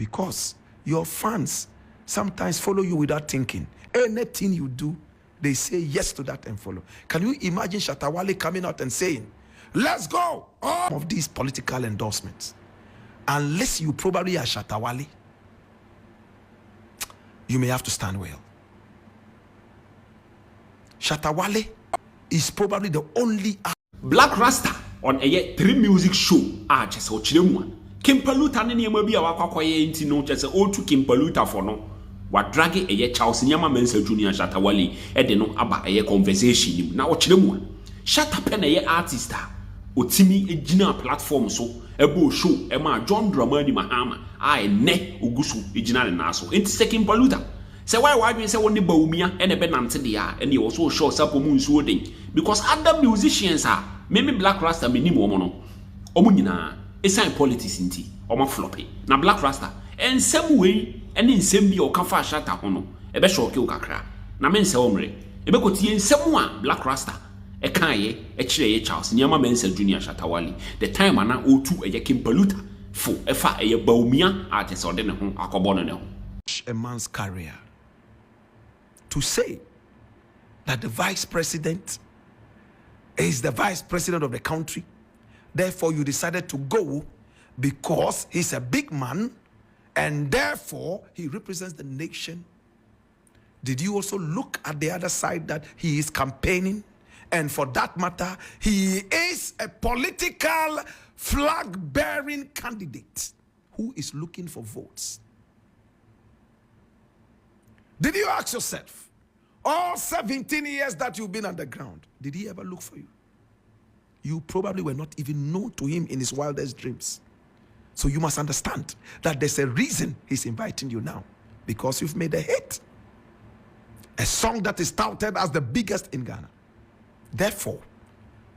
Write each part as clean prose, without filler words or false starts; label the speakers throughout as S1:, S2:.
S1: Because your fans sometimes follow you without thinking. Anything you do, they say yes to that and follow. Can you imagine Shatta Wale coming out and saying, let's go, all of these political endorsements? Unless you probably are Shatta Wale, you may have to stand well. Shatta Wale is probably the only
S2: Black Rasta on a 3 music show. Just so children. King Paluta ne niyama bi a wakwakoye nti no chese otu King Paluta for no wa drag eye Charles Nyama Mensa Junior Shatta Wale e de no aba eye conversation nim na o chiremu Shatta pen eye artist a otimi ejina platform so ebo show e ma John Dramani Mahama a ne ogusu ejina ne na so enti second Paluta say why we say woni baumia e ne be nante de a e also show sapo mu nsuo den because other musicians are maybe Black Rasta menim wo no omo nyina esan politics inti omo floppy na Black Rasta ensem wei ene ensem bi o ka fa Shatta ho no e be shock o kakra na me nse omre e be kotie ensem a Black Rasta e kan ye e kire ye Charles Nyama Mensa Junior Shatta Wale the time ana otu e King Paluta fo e fa e baumia artist ode ne ho akobo no ne ho
S1: a man's career to say that the vice president is the vice president of the country. Therefore, you decided to go because he's a big man and therefore he represents the nation. Did you also look at the other side that he is campaigning? And for that matter, he is a political flag-bearing candidate who is looking for votes. Did you ask yourself, all 17 years that you've been underground, did he ever look for you? You probably were not even known to him in his wildest dreams. So you must understand that there's a reason he's inviting you now. Because you've made a hit. A song that is touted as the biggest in Ghana. Therefore,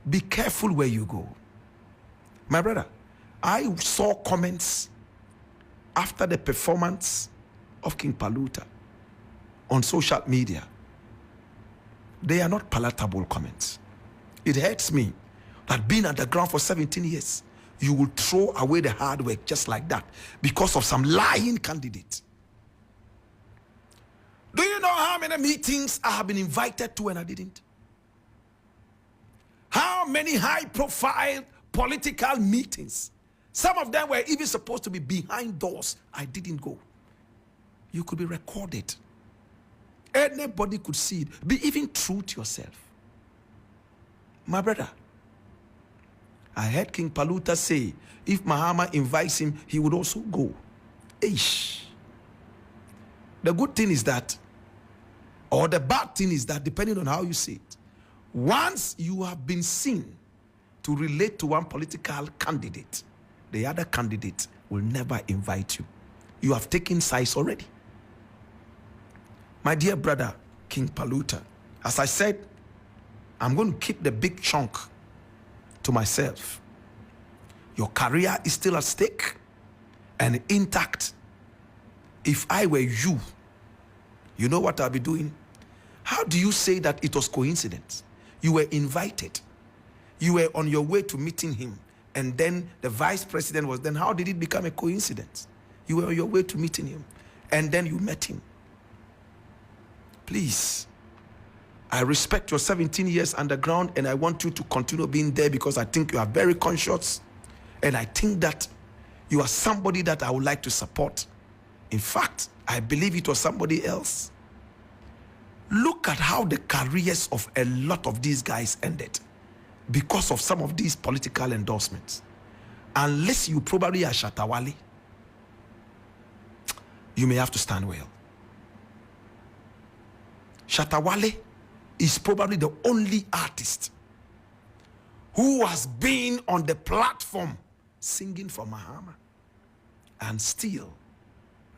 S1: be careful where you go. My brother, I saw comments after the performance of King Paluta on social media. They are not palatable comments. It hurts me that being underground for 17 years, you will throw away the hard work just like that because of some lying candidate. Do you know how many meetings I have been invited to and I didn't? How many high-profile political meetings? Some of them were even supposed to be behind doors. I didn't go. You could be recorded. Anybody could see it. Be even true to yourself. My brother, I heard King Paluta say, if Mahama invites him, he would also go. Eish. The good thing is that, or the bad thing is that, depending on how you see it, once you have been seen to relate to one political candidate, the other candidate will never invite you. You have taken sides already. My dear brother, King Paluta, as I said, I'm going to keep the big chunk to myself. Your career is still at stake and intact. If I were you, you know what I'll be doing? How do you say that it was coincidence? You were invited. You were on your way to meeting him. And then the vice president was then. How did it become a coincidence? You were on your way to meeting him. And then you met him. Please, I respect your 17 years underground and I want you to continue being there because I think you are very conscious and I think that you are somebody that I would like to support. In fact, I believe it was somebody else. Look at how the careers of a lot of these guys ended because of some of these political endorsements. Unless you probably are Shatta Wale, you may have to stand well. Shatta Wale is probably the only artist who has been on the platform singing for Mahama and still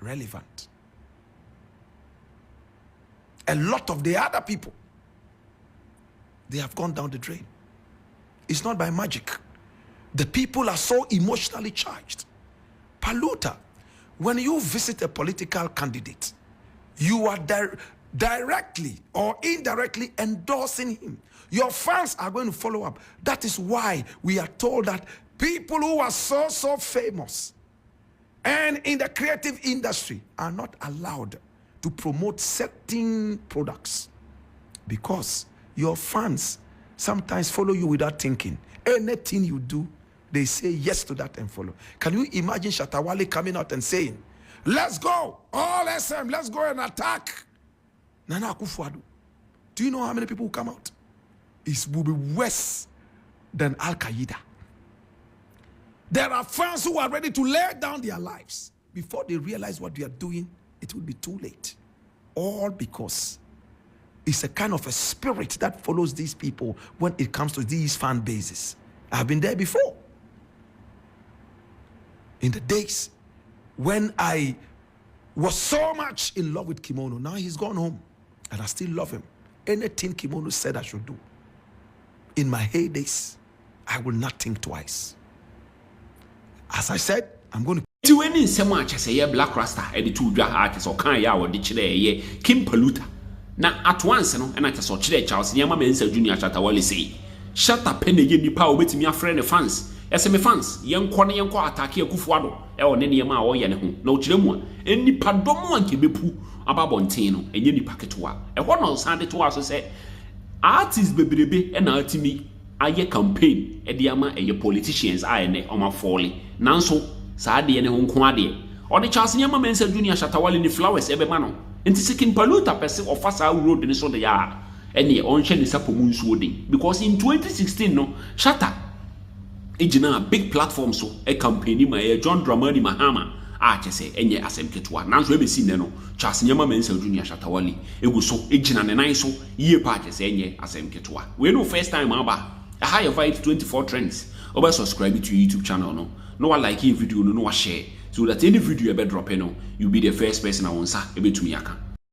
S1: relevant. A lot of the other people, they have gone down the drain. It's not by magic. The people are so emotionally charged. Paluta, when you visit a political candidate, you are directly or indirectly endorsing him. Your fans are going to follow up. That is why we are told that people who are so famous and in the creative industry are not allowed to promote certain products because your fans sometimes follow you without thinking. Anything you do, they say yes to that and follow. Can you imagine Shatta Wale coming out and saying, let's go, all SM, let's go and attack Nana Akufo-Addo? Do you know how many people will come out? It will be worse than Al-Qaeda. There are fans who are ready to lay down their lives. Before they realize what they are doing, it will be too late. All because it's a kind of a spirit that follows these people when it comes to these fan bases. I've been there before. In the days when I was so much in love with Kimono, now he's gone home and I still love him. Anything Kimono said I should do, in my heydays, I will not think twice. As I said, I'm going to
S2: do any so much as a Black Rasta, and the two artists or kind of ditch there, King Paluta. Now, at once, and I saw Charles Yama Mensa Junior Shatta Wale say, shut up, penny, you power with me, a friend of fans. SM fans, young corner, young attack here, Kufuado, or any ama or Yanahu, no chillemua, any padomo and kibipu, about Bontino, and any packetwa. And what else handed to us say, artists baby and ultimate. Aye campaign e di ama e politicians aye ne oma folly nanso saa de ne ho nko ade o de Charles Nyama Mensa Junior Shatta Wale ni flowers ebe ma no enti King Paluta pese ofasa road ni so de ya ene on hye ni sapo mu nsuo den because in 2016 no Shatta ejina big platform so e campaign ma e John Dramani Mahama a chese enye asem ketwa nanso e be si ne no Charles Nyama Mensa Junior Shatta Wale egu so ejina ne nan so yie pa chese enye asem ketwa we no first time aba a higher fight 24 trends. Over subscribe to your YouTube channel no one like video no share so that any video you ever drop you'll be the first person I want to me.